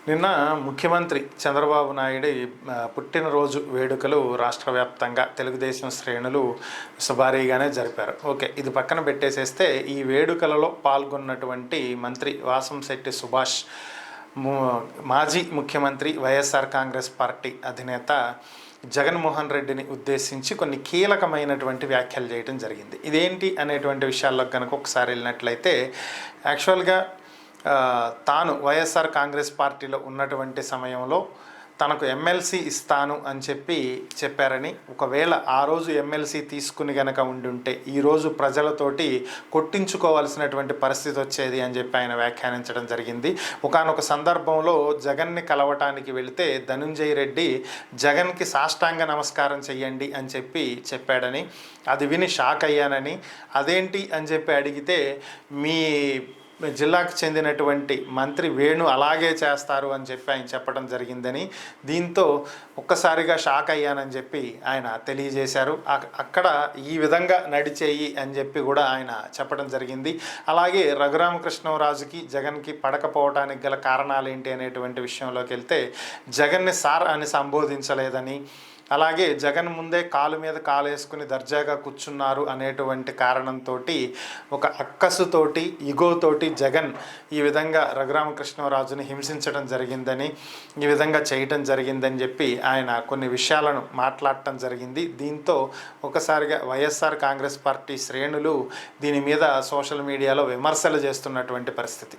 నిన్న ముఖ్యమంత్రి చంద్రబాబు నాయుడు పుట్టినరోజు వేడుకలు రాష్ట్ర వ్యాప్తంగా తెలుగుదేశం శ్రేణులు భారీగానే జరిపారు. ఓకే, ఇది పక్కన పెట్టేసేస్తే ఈ వేడుకలలో పాల్గొన్నటువంటి మంత్రి వాసంశెట్టి సుభాష్, మాజీ ముఖ్యమంత్రి వైఎస్ఆర్ కాంగ్రెస్ పార్టీ అధినేత జగన్మోహన్ రెడ్డిని ఉద్దేశించి కొన్ని కీలకమైనటువంటి వ్యాఖ్యలు చేయడం జరిగింది. ఇదేంటి అనేటువంటి విషయాల్లో కనుక ఒకసారి వెళ్ళినట్లయితే, యాక్చువల్గా తాను వైఎస్ఆర్ కాంగ్రెస్ పార్టీలో ఉన్నటువంటి సమయంలో తనకు ఎమ్మెల్సీ ఇస్తాను అని చెప్పారని, ఒకవేళ ఆ రోజు ఎమ్మెల్సీ తీసుకుని గనక ఉండుంటే ఈరోజు ప్రజలతోటి కొట్టించుకోవాల్సినటువంటి పరిస్థితి వచ్చేది అని చెప్పి ఆయన వ్యాఖ్యానించడం జరిగింది. ఒకానొక సందర్భంలో జగన్ని కలవటానికి వెళితే ధనుంజయ రెడ్డి జగన్కి సాష్టాంగ నమస్కారం చెయ్యండి అని చెప్పాడని, అది విని షాక్ అయ్యానని, అదేంటి అని చెప్పి అడిగితే మీ జిల్లాకు చెందినటువంటి మంత్రి వేణు అలాగే చేస్తారు అని చెప్పి ఆయన చెప్పడం జరిగిందని, దీంతో ఒక్కసారిగా షాక్ అయ్యానని చెప్పి ఆయన తెలియజేశారు. అక్కడ ఈ విధంగా నడిచేయి అని చెప్పి కూడా ఆయన చెప్పడం జరిగింది. అలాగే రఘురామకృష్ణరాజుకి జగన్కి పడకపోవటానికి గల కారణాలు ఏంటి అనేటువంటి విషయంలోకి వెళ్తే, జగన్ని సార్ అని సంబోధించలేదని, అలాగే జగన్ ముందే కాలు మీద కాలు వేసుకుని దర్జాగా కూర్చున్నారు అనేటువంటి కారణంతో ఒక అక్కసుతోటి ఇగోతోటి జగన్ ఈ విధంగా రఘురామకృష్ణరాజుని హింసించడం జరిగిందని, ఈ విధంగా చేయటం జరిగిందని చెప్పి ఆయన కొన్ని విషయాలను మాట్లాడటం జరిగింది. దీంతో ఒకసారిగా వైఎస్ఆర్ కాంగ్రెస్ పార్టీ శ్రేణులు దీని మీద సోషల్ మీడియాలో విమర్శలు చేస్తున్నటువంటి పరిస్థితి.